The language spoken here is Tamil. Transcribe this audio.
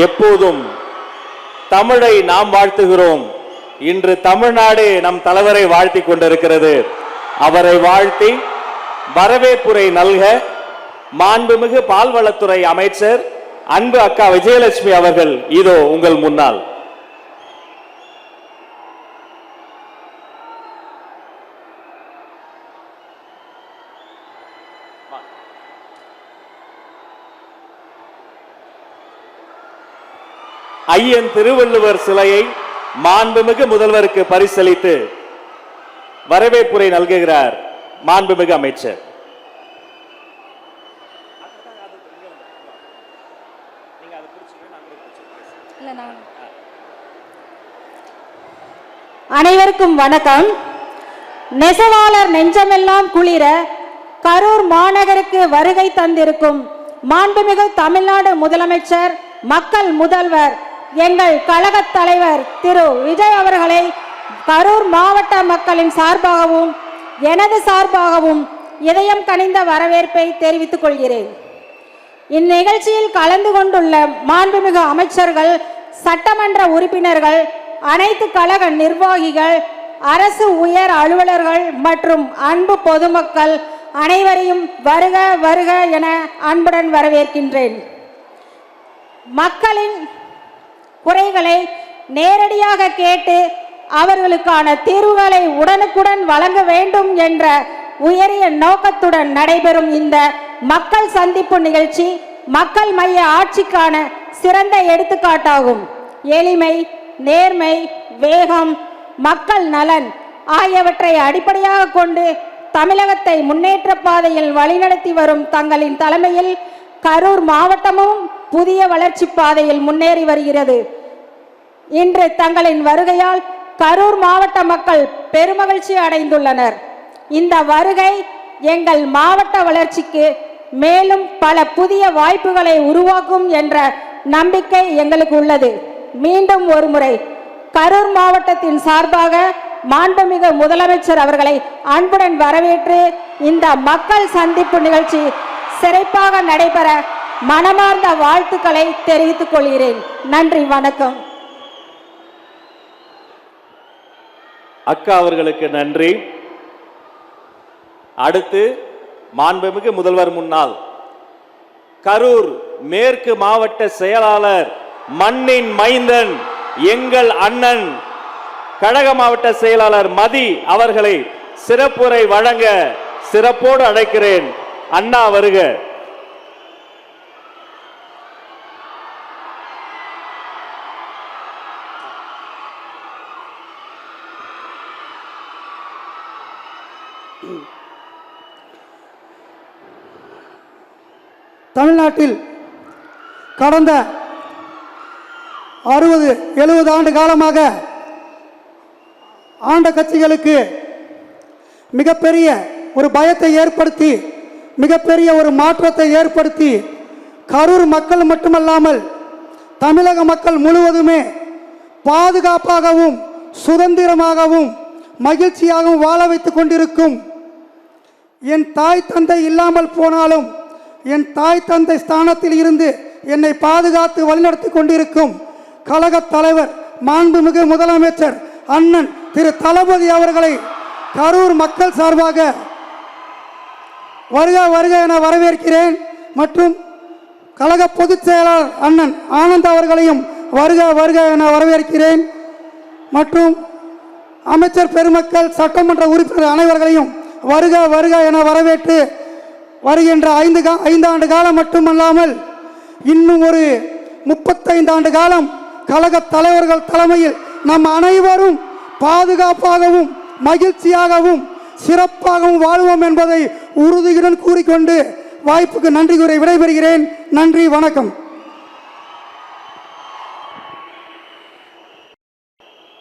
எப்போதும் தமிழை நாம் வாழ்த்துகிறோம். இன்று தமிழ்நாடு நம் தலைவரை வாழ்த்தி கொண்டிருக்கிறது. அவரை வாழ்த்தி வரவேற்புரை நல்க மாண்புமிகு பால்வளத்துறை அமைச்சர் அன்பு அக்கா விஜயலட்சுமி அவர்கள் இதோ உங்கள் முன்னால். ஐயன் திருவள்ளுவர் சிலையை மாண்புமிகு முதல்வருக்கு பரிசளித்து வரவேற்புரை நல்குகிறார் மாண்புமிகு அமைச்சர். அனைவருக்கும் வணக்கம். நெசவாளர் நெஞ்சமெல்லாம் குளிர கரூர் மாநகருக்கு வருகை தந்திருக்கும் மாண்புமிகு தமிழ்நாடு முதலமைச்சர், மக்கள் முதல்வர், எங்கள் கழக தலைவர் திரு விஜய் அவர்களை கரூர் மாவட்ட மக்களின் சார்பாகவும் எனது சார்பாகவும் இதயம் கனிந்த வரவேற்பை தெரிவித்துக் கொள்கிறேன். இந்நிகழ்ச்சியில் கலந்து கொண்டுள்ள மாண்புமிகு அமைச்சர்கள், சட்டமன்ற உறுப்பினர்கள், அனைத்து கழக நிர்வாகிகள், அரசு உயர் அலுவலர்கள் மற்றும் அன்பு பொதுமக்கள் அனைவரையும் வருக வருக என அன்புடன் வரவேற்கின்றேன். மக்களின் குறைகளை நேரடியாக கேட்டு அவர்களுக்கான தீர்வுகளை உடனுக்குடன் வழங்க வேண்டும் என்ற உயரிய நோக்கத்துடன் நடைபெறும் இந்த மக்கள் சந்திப்பு நிகழ்ச்சி மக்கள் மைய ஆட்சிக்கான சிறந்த எடுத்துக்காட்டாகும். எளிமை, நேர்மை, வேகம், மக்கள் நலன் ஆகியவற்றை அடிப்படையாக கொண்டு தமிழகத்தை முன்னேற்ற பாதையில் வழிநடத்தி வரும் தங்களின் தலைமையில் கரூர் மாவட்டமும் புதிய வளர்ச்சி பாதையில் முன்னேறி வருகிறது. இன்று தங்களின் வருகையால் கரூர் மாவட்ட மக்கள் பெருமகிழ்ச்சி அடைந்துள்ளனர். இந்த வருகை எங்கள் மாவட்ட வளர்ச்சிக்கு மேலும் பல புதிய வாய்ப்புகளை உருவாக்கும் என்ற நம்பிக்கை எங்களுக்கு உள்ளது. மீண்டும் ஒருமுறை கரூர் மாவட்டத்தின் சார்பாக மாண்புமிகு முதலமைச்சர் அவர்களை அன்புடன் வரவேற்று இந்த மக்கள் சந்திப்பு நிகழ்ச்சி சிறப்பாக நடைபெற மனமார்ந்த வாழ்த்துக்களை தெரிவித்துக் கொள்கிறேன். நன்றி, வணக்கம். அக்கா அவர்களுக்கு நன்றி. அடுத்து மாண்புமிகு முதல்வர் முன்னாள் கரூர் மேற்கு மாவட்ட செயலாளர், மண்ணின் மைந்தன், எங்கள் அண்ணன், கழக மாவட்ட செயலாளர் மதி அவர்களை சிறப்புரை வழங்க சிறப்போடு அழைக்கிறேன். அண்ணா வருக. தமிழ்நாட்டில் கடந்த 60-70 ஆண்டு காலமாக ஆண்ட கட்சிகளுக்கு மிகப்பெரிய ஒரு பயத்தை ஏற்படுத்தி, மிகப்பெரிய ஒரு மாற்றத்தை ஏற்படுத்தி, கரூர் மக்கள் மட்டுமல்லாமல் தமிழக மக்கள் முழுவதுமே பாதுகாப்பாகவும் சுதந்திரமாகவும் மகிழ்ச்சியாகவும் வாழ வைத்துக் கொண்டிருக்கும் என் தாய் தந்தை இல்லாமல் போனாலும் என் தாய் தந்தை ஸ்தானத்தில் இருந்து என்னை பாதுகாத்து வழிநடத்தி கொண்டிருக்கும் கழக தலைவர், மாண்புமிகு முதலமைச்சர் அண்ணன் திரு தளபதி அவர்களை கரூர் மக்கள் சார்பாக வருக வருக என வரவேற்கிறேன். மற்றும் கழக பொதுச் செயலாளர் அண்ணன் ஆனந்த் அவர்களையும் வருக வருக என வரவேற்கிறேன். மற்றும் அமைச்சர் பெருமக்கள், சட்டமன்ற உறுப்பினர் அனைவர்களையும் வருக வருக என வரவேற்று வருகின்ற 5 ஆண்டு காலம் மட்டுமல்லாமல் இன்னும் ஒரு 35 ஆண்டு காலம் கழக தலைவர்கள் தலைமையில் நம் அனைவரும் பாதுகாப்பாகவும் மகிழ்ச்சியாகவும் சிறப்பாகவும் வாழ்வோம் என்பதை உறுதியுடன் கூறிக்கொண்டு வாய்ப்புக்கு நன்றி கூறி விடைபெறுகிறேன். நன்றி, வணக்கம்.